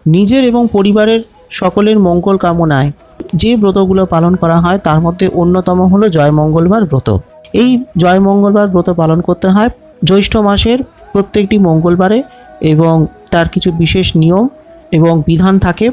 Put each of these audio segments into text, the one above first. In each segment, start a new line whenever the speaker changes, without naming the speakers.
নিজের এবং পরিবারের সকলের মঙ্গল কামনায় যে ব্রতগুলো পালন করা হয় তার মধ্যে অন্যতম হলো জয় মঙ্গলবার ব্রত। এই জয় মঙ্গলবার ব্রত পালন করতে হয় জ্যৈষ্ঠ মাসের প্রত্যেকটি মঙ্গলবারে এবং তার কিছু বিশেষ নিয়ম এবং বিধান থাকে।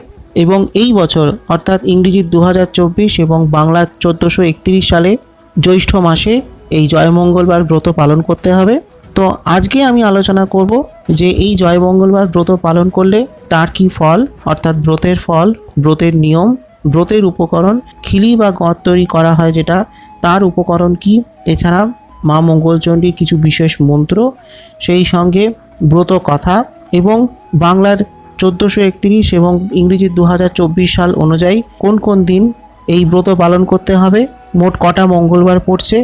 এবং এই বছর অর্থাৎ ইংরেজি 2024 এবং বাংলা 1431 সালে জ্যৈষ্ঠ মাসে এই জয় মঙ্গলবার ব্রত পালন করতে হবে। তো আজকে আমি আলোচনা করব যে এই জয় মঙ্গলবার ব্রত পালন করলে তার কি ফল, অর্থাৎ ব্রতের ফল, ব্রতের নিয়ম, ব্রতের উপকরণ, খিলি বা গদ তৈরি করা হয় যেটা, তার উপকরণ কি, এছাড়া মা মঙ্গলচণ্ডীর কিছু বিশেষ মন্ত্র, সেই সঙ্গে ব্রত কথা এবং বাংলার 1431 এবং ইংরেজি 2024 সাল অনুযায়ী কোন কোন দিন এই ব্রত পালন করতে হবে, মোট কটা মঙ্গলবার পড়ছে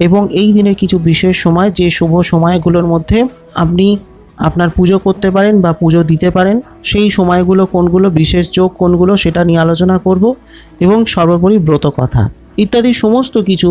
এবং এই দিনের কিছু বিশেষ সময়, যে শুভ সময়গুলোর মধ্যে আপনি আপনার পুজো করতে পারেন বা পুজো দিতে পারেন, সেই সময়গুলো কোনগুলো, বিশেষ যোগ কোনগুলো, সেটা নিয়ে আলোচনা করব। এবং সর্বোপরি ব্রত কথা ইত্যাদি সমস্ত কিছু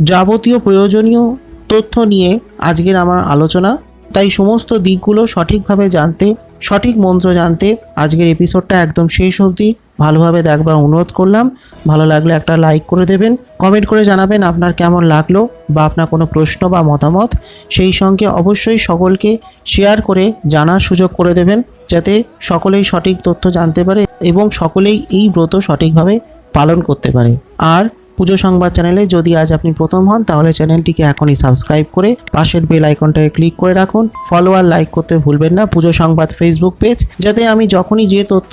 যাবতীয় প্রয়োজনীয় তথ্য নিয়ে আজকের আমার আলোচনা। তাই সমস্ত দিকগুলো সঠিকভাবে জানতে, সঠিক মন্ত্র জানতে আজকের এপিসোডটা একদম শেষ অবধি ভালোভাবে দেখবার অনুরোধ করলাম। ভালো লাগলে একটা লাইক করে দেবেন, কমেন্ট করে জানাবেন আপনার কেমন লাগলো বা আপনার কোনো প্রশ্ন বা মতামত। সেই সঙ্গে অবশ্যই সকলকে শেয়ার করে জানার সুযোগ করে দেবেন, যাতে সকলেই সঠিক তথ্য জানতে পারে এবং সকলেই এই ব্রত সঠিকভাবে পালন করতে পারে। আর পুজো সংবাদ চ্যানেলে যদি আজ আপনি প্রথম হন তাহলে চ্যানেলটিকে এখনই সাবস্ক্রাইব করে পাশের বেল আইকনটাকে ক্লিক করে রাখুন। ফলো আর লাইক করতে ভুলবেন না পুজো সংবাদ ফেসবুক পেজ, যাতে আমি যখনই যে তথ্য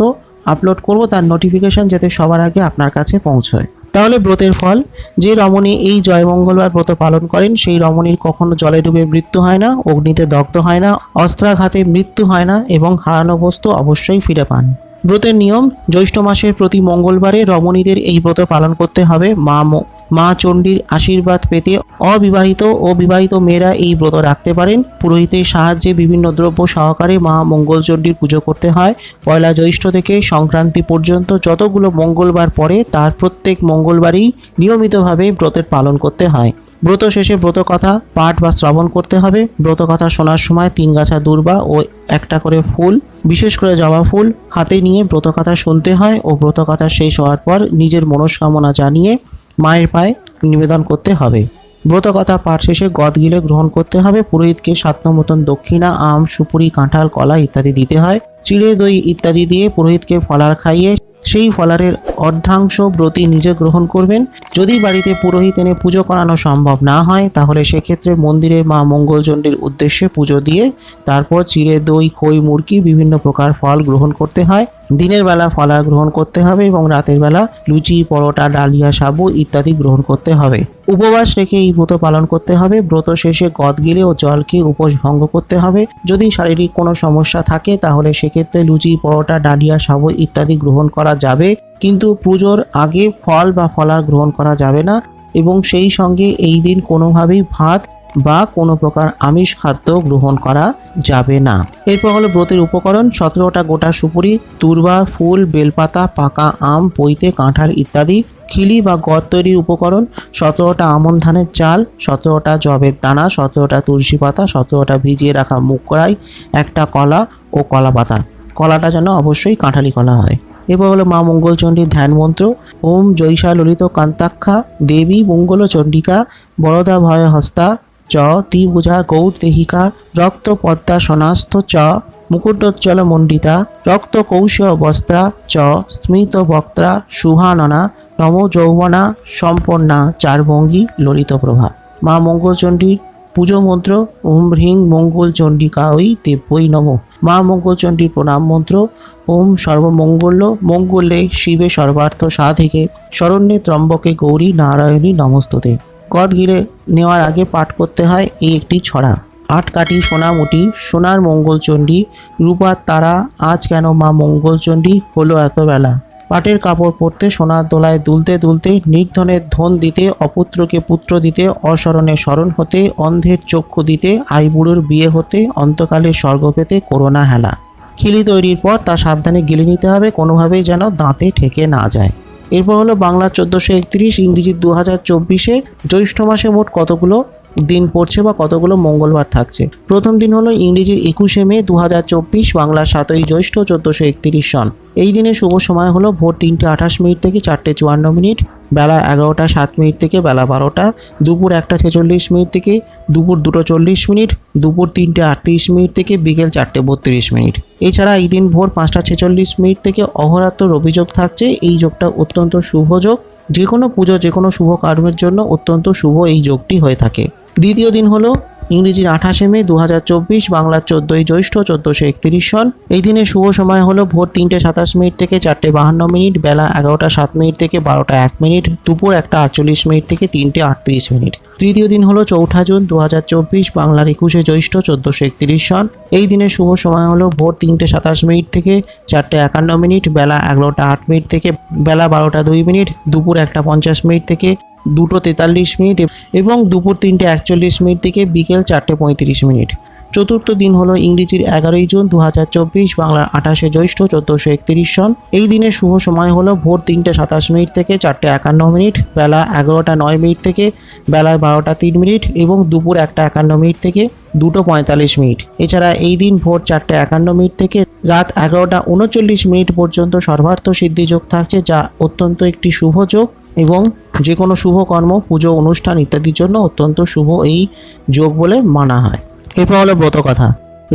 আপলোড করব তার নোটিফিকেশন যাতে সবার আগে আপনার কাছে পৌঁছয়। তাহলে ব্রতের ফল, যে রমণী এই জয় মঙ্গলবার ব্রত পালন করেন সেই রমণীর কখনো জলে ডুবে মৃত্যু হয় না, অগ্নিতে দগ্ধ হয় না, অস্ত্রাঘাতে মৃত্যু হয় না এবং হারানো বস্তু অবশ্যই ফিরে পান। ব্রতের নিয়ম, জ্যৈষ্ঠ মাসের প্রতি মঙ্গলবারে রমণীদের এই ব্রত পালন করতে হবে। মা চণ্ডীর আশীর্বাদ পেতে অবিবাহিত ও বিবাহিত মেয়েরা এই ব্রত রাখতে পারেন। পুরোহিতের সাহায্যে বিভিন্ন দ্রব্য সহকারে মা মঙ্গলচণ্ডীর পুজো করতে হয়। পয়লা জ্যৈষ্ঠ থেকে সংক্রান্তি পর্যন্ত যতগুলো মঙ্গলবার পড়ে তার প্রত্যেক মঙ্গলবারই নিয়মিতভাবে ব্রতের পালন করতে হয়। ব্রত শেষে ব্রত কথা পাঠ বা শ্রবণ করতে হবে। ব্রত কথা শোনার সময় 3 গাছা দূর্বা ও একটা করে ফুল, বিশেষ করে জবা ফুল হাতে নিয়ে ব্রত কথা শুনতে হয় ও ব্রত কথা শেষ হওয়ার পর নিজের মনস্কামনা জানিয়ে মায়ের পায়ে নিবেদন করতে হবে। ব্রত কথা পাঠ শেষে গদ গিলে গ্রহণ করতে হবে। পুরোহিতকে সাধ্য মতন দক্ষিণা, আম, সুপুরি, কাঁঠাল, কলা ইত্যাদি দিতে হয়। চিড়ে, দই ইত্যাদি দিয়ে পুরোহিতকে ফলার খাইয়ে সেই ফলারের অর্ধাংশ ব্রতী নিজে গ্রহণ করবেন। যদি বাড়িতে পুরোহিত এনে পুজো করানো সম্ভব না হয় তাহলে সেক্ষেত্রে মন্দিরে মা মঙ্গলচণ্ডীর উদ্দেশ্যে পুজো দিয়ে তারপর চিড়ে, দই, খই, মুরকি বিভিন্ন প্রকার ফল গ্রহণ করতে হয়। দিনের বেলা ফলার গ্রহণ করতে হবে এবং রাতের বেলা লুচি, পরোটা, ডালিয়া, সাবু ইত্যাদি গ্রহণ করতে হবে। উপবাস রেখে এই ব্রত পালন করতে হবে। ব্রত শেষে গদ গিলে ও জল খেয়ে উপোস ভঙ্গ করতে হবে। যদি শারীরিক কোনো সমস্যা থাকে তাহলে সেক্ষেত্রে লুচি, পরোটা, ডালিয়া, সাবু ইত্যাদি গ্রহণ করা যাবে, কিন্তু পুজোর আগে ফল বা ফলার গ্রহণ করা যাবে না। এবং সেই সঙ্গে এই দিন কোনোভাবেই ভাত বা কোনো প্রকার আমিষ খাদ্য গ্রহণ করা যাবে না। এরপর হলো ব্রতের উপকরণ, 17টা গোটা সুপুরি, দূর্বা, ফুল, বেলপাতা, পাকা আম, পৈতে, কাঁঠাল ইত্যাদি। খিলি বা গদ তৈরির উপকরণ, 17টা আমন ধানের চাল, 17টা জবের দানা, 17টা তুলসী পাতা, 17টা ভিজিয়ে রাখা মুগ কড়াই, একটা কলা ও কলা পাতা। কলাটা যেন অবশ্যই কাঁঠালি কলা হয়। এরপর হলো মা মঙ্গলচণ্ডীর ধ্যান মন্ত্র, ওম জয়সা ললিত কান্তাক্ষা দেবী মঙ্গল চণ্ডিকা বরদা ভয় হস্তা চ ত্রিভুজা গৌর দেহিকা রক্ত পদ্মা সনাস্থ চ মুকুটোজ্জ্বল মণ্ডিতা রক্ত কৌশ বস্ত্রা চ স্মৃত বক্ত্রা শুভাননা নম যৌবনা সম্পন্না চারভঙ্গি ললিত প্রভা। মা মঙ্গলচণ্ডীর পুজো মন্ত্র, ওম হ্রিং মঙ্গল চণ্ডিকা ওই দেব্যই নমঃ। মা মঙ্গলচণ্ডীর প্রণাম মন্ত্র, ওম সর্বমঙ্গল্য মঙ্গলে শিবে সর্বার্থ সাধিকে শরণ্যে ত্রম্বকে গৌরী নারায়ণী নমস্তুতে। গদ গিলে নেওয়ার আগে পাঠ করতে হয় এই একটি ছড়া, 8 কাঠি সোনা মুটি সোনার মঙ্গলচণ্ডী রূপার তারা আজ কেন মা মঙ্গলচণ্ডী হলো এত বেলা। পাটের কাপড় পরতে সোনার দোলায় দুলতে দুলতে নির্ধনের ধন দিতে অপুত্রকে পুত্র দিতে অশরণে শরণ হতে অন্ধের চক্ষু দিতে আইবুড়োর বিয়ে হতে অন্তকালে স্বর্গ পেতে করোনা হেলা। খিলি তৈরির পর তা সাবধানে গিলে নিতে হবে, কোনোভাবেই যেন দাঁতে ঠেকে না যায়। এরপর হলো বাংলা 1431 ইংরেজি 2024 জ্যৈষ্ঠ মাসে মোট কতগুলো দিন পড়ছে বা কতগুলো মঙ্গলবার থাকছে। প্রথম দিন হলো ইংরেজির 21শে মে 2024, বাংলার 7ই জ্যৈষ্ঠ 1431 সন। এই দিনে শুভ সময় হলো ভোর 3:28 থেকে 4:54, বেলা 11:07 থেকে বেলা 12টা, দুপুর 1:46 থেকে দুপুর 2:40, দুপুর 3:38 থেকে বিকেল 4:32। এছাড়া এই দিন ভোর 5:46 থেকে অহরাত্র অভিযোগ থাকছে। এই যোগটা অত্যন্ত শুভ যোগ। যে কোনো পুজো, যে কোনো শুভ কর্মের জন্য অত্যন্ত শুভ এই যোগটি হয়ে থাকে। দ্বিতীয় দিন হলো ইংরেজির 28শে মে 2024, বাংলার 14ই জ্যৈষ্ঠ 1431 সন। এই দিনে শুভ সময় হলো ভোর 3:27 থেকে 4:52, বেলা 11:07 থেকে 12:01, দুপুর 1:48 থেকে 3:38। তৃতীয় দিন হলো 4 জুন 2024, বাংলার 21শে জ্যৈষ্ঠ 1431 সন। এই দিনে শুভ সময় হলো ভোর 3:27 থেকে 4:51, বেলা 11:08 থেকে বেলা 12:02, দুপুর 1:50 থেকে 2:43 এবং দুপুর 3:41 থেকে বিকেল 4:35। চতুর্থ দিন হলো ইংরেজির 11ই জুন 2024, বাংলার 28শে জ্যৈষ্ঠ 1431 সন। এই দিনের শুভ সময় হলো ভোর 3:27 থেকে 4:51, বেলা 11:09 থেকে বেলা 12:03 এবং দুপুর 1:51 থেকে 2:45। এছাড়া এই দিন ভোর 4:51 থেকে রাত 11:39 পর্যন্ত সর্বার্থ সিদ্ধি যোগ থাকছে, যা অত্যন্ত একটি শুভ যোগ এবং যে কোনো শুভ কর্ম, পুজো, অনুষ্ঠান ইত্যাদির জন্য অত্যন্ত শুভ এই যোগ বলে মানা হয়। এরপর হলো ব্রত কথা।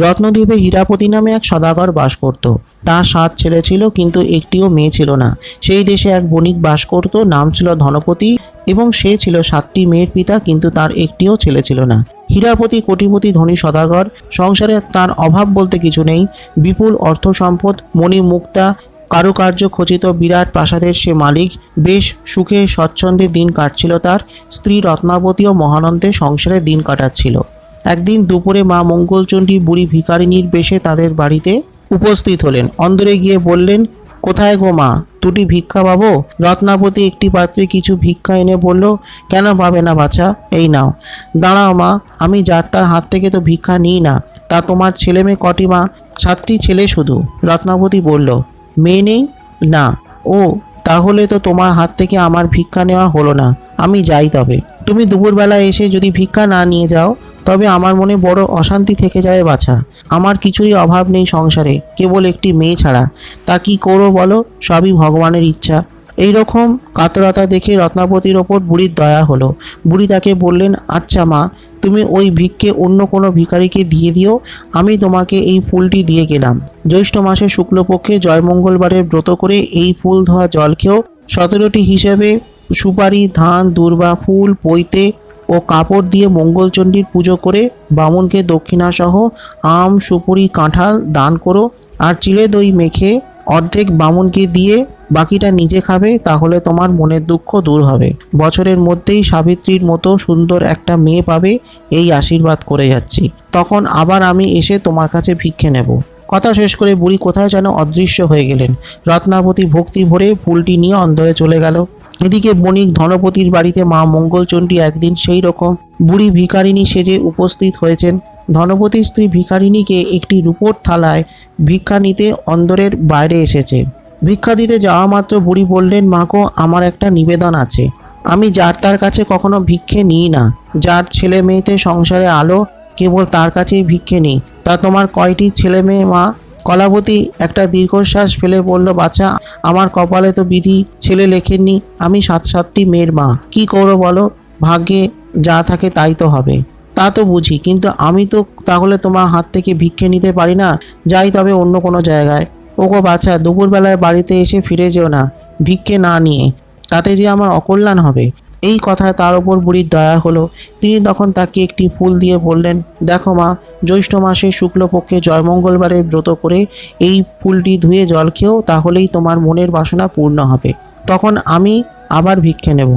রত্নদ্বীপে হীরাপতি নামে এক সদাগর বাস করত। তার 7 ছেলে ছিল, কিন্তু একটিও মেয়ে ছিল না। সেই দেশে এক বণিক বাস করত, নাম ছিল ধনপতি, এবং সে ছিল 7টি মেয়ের পিতা, কিন্তু তার একটিও ছেলে ছিল না। হীরাপতি কোটিপতি ধনী সদাগর। সংসারে তার অভাব বলতে কিছু নেই। বিপুল অর্থ সম্পদ, মণি মুক্তা, কারুকার্য খচিত বিরাট প্রাসাদের সে মালিক। বেশ সুখে স্বচ্ছন্দে দিন কাটছিল তার। স্ত্রী রত্নাবতী ও মহানন্দে সংসারে দিন কাটাচ্ছিল। একদিন দুপুরে মা মঙ্গলচণ্ডী বুড়ি ভিখারিনীর বেশে তাদের বাড়িতে উপস্থিত হলেন। অন্দরে গিয়ে বললেন, কোথায় গো মা, দুটি ভিক্ষা পাবো? রত্নাবতী একটি পাত্রে কিছু ভিক্ষা এনে বলল, কেন পাবে না বাছা, এই নাও। দাঁড়াও মা, আমি যার তার হাত থেকে তো ভিক্ষা নিই না। তা তোমার ছেলে মেয়ে কটি মা? 7টি ছেলে শুধু। রত্নাবতী বলল, মেয়ে নেই? না। ও, তাহলে তো তোমার হাত থেকে আমার ভিক্ষা নেওয়া হলো না। আমি যাই তবে। তুমি দুপুরবেলা এসে যদি ভিক্ষা না নিয়ে যাও, তবে আমার মনে বড় অশান্তি থেকে যাবে বাছা। আমার কিছুই অভাব নেই সংসারে, কেবল একটি মেয়ে ছাড়া। তা কি করো বলো, সবই ভগবানের ইচ্ছা। এই রকম কাতরতা দেখে রত্নাবতীর ওপর বুড়ির দয়া হলো। বুড়ি তাকে বললেন, আচ্ছা মা, তুমি ওই ভিক্ষে অন্য কোনো ভিখারিকে দিয়ে দিও। আমি তোমাকে এই ফুলটি দিয়ে গেলাম। জ্যৈষ্ঠ মাসের শুক্লপক্ষে জয়মঙ্গলবারের ব্রত করে এই ফুল ধোয়া জল খেও। 17টি হিসেবে সুপারি, ধান, দূর্বা, ফুল, পৈতে ও কাপড় দিয়ে মঙ্গলচণ্ডীর পুজো করে বামুনকে দক্ষিণাসহ আম, সুপুরি, কাঁঠাল দান করো। আর চিড়ে দই মেখে অর্ধেক বামুনকে দিয়ে বাকিটা নিজে খাবে, তাহলে তোমার মনের দুঃখ দূর হবে। বছরের মধ্যেই সাবিত্রীর মতো সুন্দর একটা মেয়ে পাবে, এই আশীর্বাদ করে যাচ্ছি। তখন আবার আমি এসে তোমার কাছে ভিক্ষে নেব। কথা শেষ করে বুড়ি কোথায় যেন অদৃশ্য হয়ে গেলেন। রত্নাবতী ভক্তি ভরে ফুলটি নিয়ে অন্দরে চলে গেল। এদিকে বণিক ধনপতির বাড়িতে মা মঙ্গলচণ্ডী একদিন সেই রকম বুড়ি ভিখারিনী সেজে উপস্থিত হয়েছেন। ধনপতির স্ত্রী ভিখারিনীকে একটি রূপোর থালায় ভিক্ষা নিতে অন্দরের বাইরে এসেছে। ভিক্ষা দিতে যাওয়া মাত্র বুড়ি বললেন, মা গো, আমার একটা নিবেদন আছে। আমি যার তার কাছে কখনো ভিক্ষে নিই না। যার ছেলে মেয়েতে সংসারে আলো, কেবল তার কাছেই ভিক্ষে নিই। তা তোমার কয়টি ছেলে মেয়ে মা? কলাবতী একটা দীর্ঘশ্বাস ফেলে বলল, বাচ্চা, আমার কপালে তো বিধি ছেলে লেখেননি। আমি 7টি মেয়ের মা। কি করো বলো? ভাগ্যে যা থাকে তাই তো হবে। তা তো বুঝি, কিন্তু আমি তো তাহলে তোমার হাত থেকে ভিক্ষে নিতে পারি না। যাই তবে অন্য কোনো জায়গায়। ওগো বাচ্চা, দুপুরবেলায় বাড়িতে এসে ফিরে যেও না ভিক্ষে না নিয়ে, তাতে যে আমার অকল্যাণ হবে। এই কথায় তার ওপর বুড়ির দয়া হলো। তিনি তখন তাকে একটি ফুল দিয়ে বললেন, দেখো মা, জ্যৈষ্ঠ মাসে শুক্লপক্ষে জয়মঙ্গলবারে ব্রত করে এই ফুলটি ধুয়ে জল খেও, তাহলেই তোমার মনের বাসনা পূর্ণ হবে। তখন আমি আবার ভিক্ষে নেব।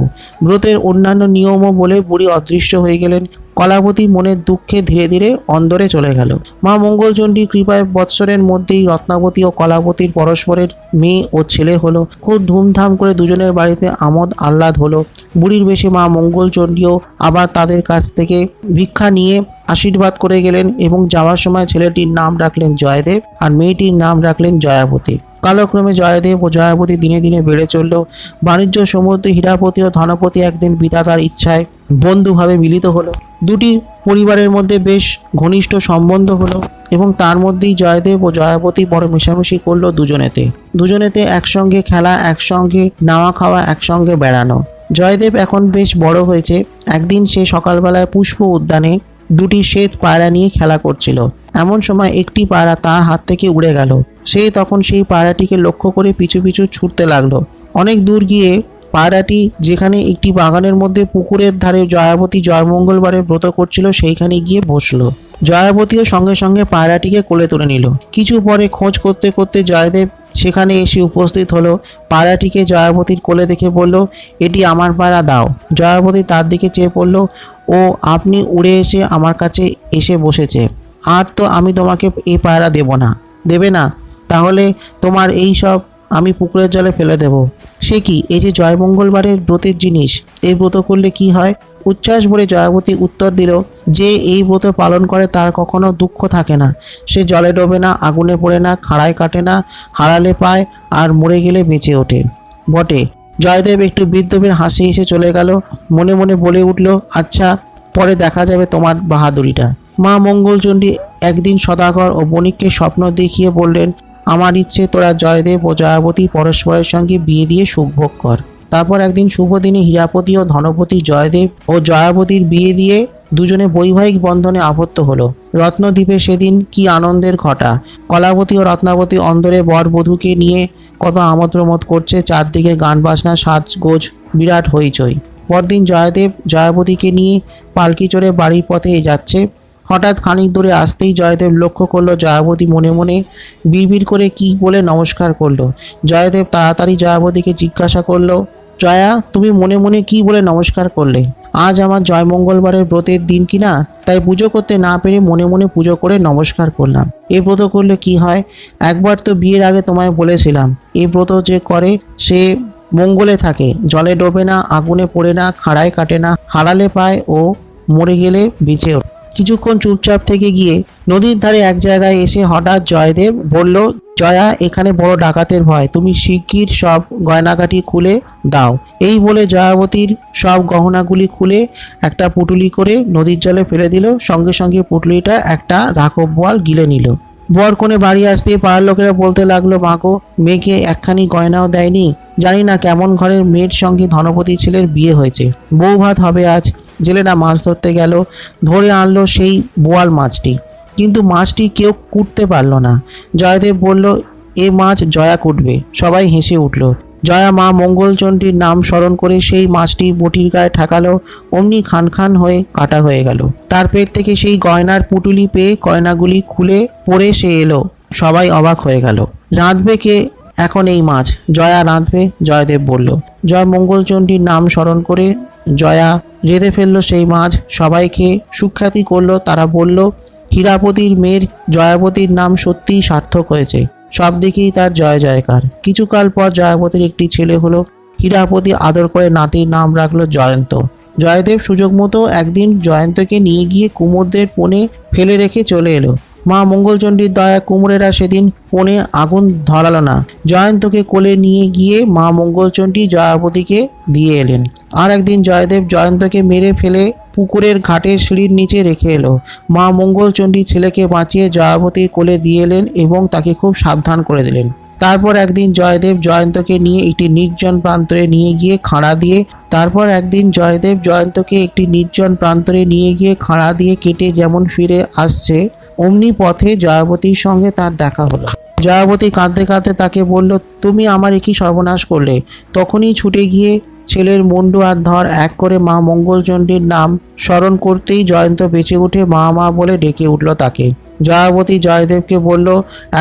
ব্রতের অন্যান্য নিয়মও বলে বুড়ি অদৃশ্য হয়ে গেলেন। কলাবতী মনের দুঃখে ধীরে ধীরে অন্দরে চলে গেল। মা মঙ্গলচণ্ডীর কৃপায় বৎসরের মধ্যেই রত্নাবতী ও কলাবতীর পরস্পরের মেয়ে ও ছেলে হলো। খুব ধুমধাম করে দুজনের বাড়িতে আমোদ আহ্লাদ হলো। বুড়ির বেশে মা মঙ্গলচণ্ডীও আবার তাদের কাছ থেকে ভিক্ষা নিয়ে আশীর্বাদ করে গেলেন এবং যাওয়ার সময় ছেলেটির নাম রাখলেন জয়দেব আর মেয়েটির নাম রাখলেন জয়াবতী। কালক্রমে জয়দেব ও জয়াবতী দিনে দিনে বেড়ে চলল। বাণিজ্য সমুদ্রে হীরাপতি ও ধনপতি একদিন বিধাতার ইচ্ছায় বন্ধুভাবে মিলিত হলো। দুটি পরিবারের মধ্যে বেশ ঘনিষ্ঠ সম্বন্ধ হলো এবং তার মধ্যেই জয়দেব ও জয়াবতী বড় মেশামেশি করলো দুজনেতে একসঙ্গে খেলা, একসঙ্গে নাওয়া খাওয়া, একসঙ্গে বেড়ানো। জয়দেব এখন বেশ বড় হয়েছে। একদিন সে সকালবেলায় পুষ্প উদ্যানে দুটি শ্বেত পায়রা নিয়ে খেলা করছিল। এমন সময় একটি পায়রা তার হাত থেকে উড়ে গেল। সে তখন সেই পায়রাটিকে লক্ষ্য করে পিছু পিছু ছুটতে লাগলো। অনেক দূর গিয়ে পায়রাটি যেখানে একটি বাগানের মধ্যে পুকুরের ধারে জয়াবতী জয়মঙ্গলবারের ব্রত করছিল সেইখানে গিয়ে বসলো। জয়াবতীও সঙ্গে সঙ্গে পায়রাটিকে কোলে তুলে নিল। কিছু পরে খোঁজ করতে করতে জয়দেব সেখানে এসে উপস্থিত হলো। পায়রাটিকে জয়াবতীর কোলে দেখে বলল, এটি আমার পায়রা, দাও। জয়াবতী তার দিকে চেয়ে পড়ল। ও আপনি উড়ে এসে আমার কাছে এসে বসেছে, আর তো আমি তোমাকে এই পায়রা দেবে না? তাহলে তোমার এই সব আমি পুকুরের জলে ফেলে দেব। সে কি, এই যে জয়মঙ্গলবারের ব্রতের জিনিস, এই ব্রত করলে কি হয়? উচ্ছ্বাস ভরে জয়াবতী উত্তর দিল, যে এই ব্রত পালন করে তার কখনো দুঃখ থাকে না। সে জলে ডোবে না, আগুনে পড়ে না, খাড়ায় কাটে না, হারালে পায়, আর মরে গেলে বেঁচে ওঠে। বটে। জয়দেব একটু বিদ্রূপের হাসি এসে চলে গেল। মনে মনে বলে উঠল, আচ্ছা, পরে দেখা যাবে তোমার বাহাদুরিটা। মা মঙ্গলচণ্ডী একদিন সদাগর ও বণিককে স্বপ্ন দেখিয়ে বললেন, আমার ইচ্ছে তোরা জয়দেব ও জয়াবতী পরস্পরের সঙ্গে বিয়ে দিয়ে সুখভোগ কর। তারপর একদিন শুভ দিনে হীরাপতি ও ধনপতি জয়দেব ও জয়াবতীর বিয়ে দিয়ে দুজনে বৈবাহিক বন্ধনে আবদ্ধ হলো। রত্নদ্বীপে সেদিন কি আনন্দের ঘটা! কলাবতী ও রত্নাবতী অন্দরে বর বধূকে নিয়ে কত আমোদ প্রমোদ করছে। চারদিকে গান বাজনা, সাজগোজ, বিরাট হইচই। পরদিন জয়দেব জয়াবতীকে নিয়ে পালকি চড়ে বাড়ির পথে যাচ্ছে। হঠাৎ খানিক দূরে আসতেই জয়দেব লক্ষ্য করলো জয়াবতী মনে মনে বিড়বিড় করে কি বলে নমস্কার করলো। জয়দেব তাড়াতাড়ি জয়াবতীকে জিজ্ঞাসা করলো, জয়া, তুমি মনে মনে কি বলে নমস্কার করলে? আজ আমার জয়মঙ্গলবারের ব্রতের দিন কিনা, তাই পুজো করতে না পেরে মনে মনে পুজো করে নমস্কার করলাম। এই ব্রত করলে কি হয়? একবার তো বিয়ের আগে তোমায় বলেছিলাম, এই ব্রত যে করে সে মঙ্গলে থাকে, জলে ডোবে না, আগুনে পড়ে না, খাড়ায় কাটে না, হারালে পায় ও মরে গেলে বেঁচে ওঠে। কিছুক্ষণ চুপচাপ থেকে গিয়ে নদীর ধারে এক জায়গায় এসে হঠাৎ জয়দেব বলল, জয়া, এখানে বড় ডাকাতের ভয়, তুমি শিগগির সব গয়নাগাটি খুলে দাও। এই বলে জয়াবতীর সব গহনাগুলি খুলে একটা পুটুলি করে নদীর জলে ফেলে দিল। সঙ্গে সঙ্গে পুটুলিটা একটা রাঘব বোয়াল গিলে নিল। বর কনে বাড়ি আসতে পাড়ার লোকেরা বলতে লাগলো, মাগো, মেয়েকে একখানি গয়নাও দেয়নি। জানি না কেমন ঘরের মেয়ের সঙ্গে ধনপতি ছেলের বিয়ে হয়েছে। বউ ভাত হবে আজ। জেলেরা মাছ ধরতে গেল, ধরে আনলো সেই বোয়াল মাছটি, কিন্তু মাছটি কেউ কুটতে পারল না। জয়দেব বলল, এ মাছ জয়া কুটবে। সবাই হেসে উঠল। জয়া মা মঙ্গলচণ্ডীর নাম স্মরণ করে সেই মাছটি বটির গায়ে ঠেকালো। অমনি খান খান হয়ে কাটা হয়ে গেল। তার পেট থেকে সেই গয়নার পুটুলি পেয়ে গয়নাগুলি খুলে পড়ে সে এলো। সবাই অবাক হয়ে গেল। রাঁধবে কে এখন এই মাছ? জয়া রাঁধবে, জয়দেব বলল। জয় মঙ্গলচণ্ডীর নাম স্মরণ করে জয়া রেঁধে ফেললো সেই মাছ। সবাইকে সুখ্যাতি করলো। তারা বলল, হীরাপতির মেয়ের জয়াবতীর নাম সত্যিই সার্থক হয়েছে। সব দিকেই তার জয় জয়কার। কিছুকাল পর জয়াবতীর একটি ছেলে হলো। হীরাপতি আদর করে নাতির নাম রাখলো জয়ন্ত। জয়দেব সুযোগ মতো একদিন জয়ন্তকে নিয়ে গিয়ে কুমোরদের পোনে ফেলে রেখে চলে এলো। মা মঙ্গলচণ্ডীর দয়া কুমোরেরা সেদিন পোনে আগুন ধরালো না। জয়ন্তকে কোলে নিয়ে গিয়ে মা মঙ্গলচণ্ডী জয়াবতীকে দিয়ে এলেন। আর একদিন জয়দেব জয়ন্তকে মেরে ফেলে পুকুরের ঘাটের সিঁড়ির নিচে রেখে এলো। মা মঙ্গলচণ্ডী ছেলেকে বাঁচিয়ে জয়াবতীর কোলে দিয়ে এলেন এবং তাকে খুব সাবধান করে দিলেন। তারপর একদিন জয়দেব জয়ন্তকে নিয়ে একটি নির্জন প্রান্তরে নিয়ে গিয়ে খাঁড়া দিয়ে কেটে যেমন ফিরে আসছে, অমনি পথে জয়াবতীর সঙ্গে তার দেখা হলো। জয়াবতী কাঁদতে কাঁদতে তাকে বলল, তুমি আমার একই সর্বনাশ করলে। তখনই ছুটে গিয়ে ছেলের মুন্ডু আর ধর এক করে মা মঙ্গলচণ্ডীর নাম স্মরণ করতেই জয়ন্ত বেঁচে উঠে মা মা বলে ডেকে উঠল তাকে। জয়াবতী জয়দেবকে বলল,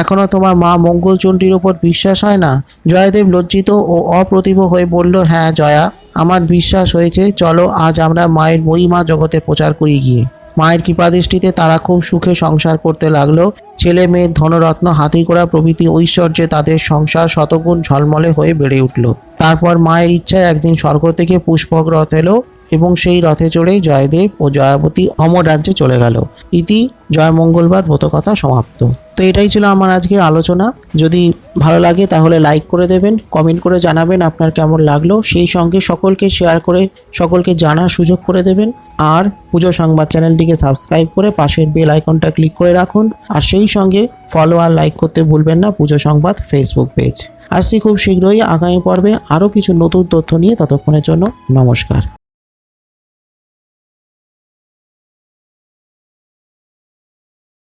এখনো তোমার মা মঙ্গলচণ্ডীর উপর বিশ্বাস হয় না? জয়দেব লজ্জিত ও অপ্রতিভ হয়ে বলল, হ্যাঁ জয়া, আমার বিশ্বাস হয়েছে। চলো আজ আমরা মায়ের মহিমা জগতে প্রচার করি গিয়ে। মায়ের কৃপাদৃষ্টিতে তারা খুব সুখে সংসার করতে লাগলো। ছেলে মেয়ে, ধনরত্ন, হাতিঘোড়া প্রভৃতি ঐশ্বর্যে তাদের সংসার শতগুণ ঝলমলে হয়ে বেড়ে উঠল। তারপর মায়ের ইচ্ছায় একদিন স্বর্গ থেকে পুষ্পক রথ এলো এবং সেই রথে চড়েই জয়দেব ও জয়াবতী অমর রাজ্যে চলে গেল। ইতি জয় মঙ্গলবার ব্রত কথা সমাপ্ত। তো এটাই ছিল আমার আজকে আলোচনা। যদি ভালো লাগে তাহলে লাইক করে দেবেন, কমেন্ট করে জানাবেন আপনার কেমন লাগলো, সেই সঙ্গে সকলকে শেয়ার করে সকলকে জানার সুযোগ করে দেবেন। আর পুজো সংবাদ চ্যানেলটিকে সাবস্ক্রাইব করে পাশের বেল আইকনটা ক্লিক করে রাখুন। আর সেই সঙ্গে ফলো আর লাইক করতে ভুলবেন না পুজো সংবাদ ফেসবুক পেজ। আসছি খুব শীঘ্রই আগামী পর্বে আরও কিছু নতুন তথ্য নিয়ে। ততক্ষণের জন্য নমস্কার।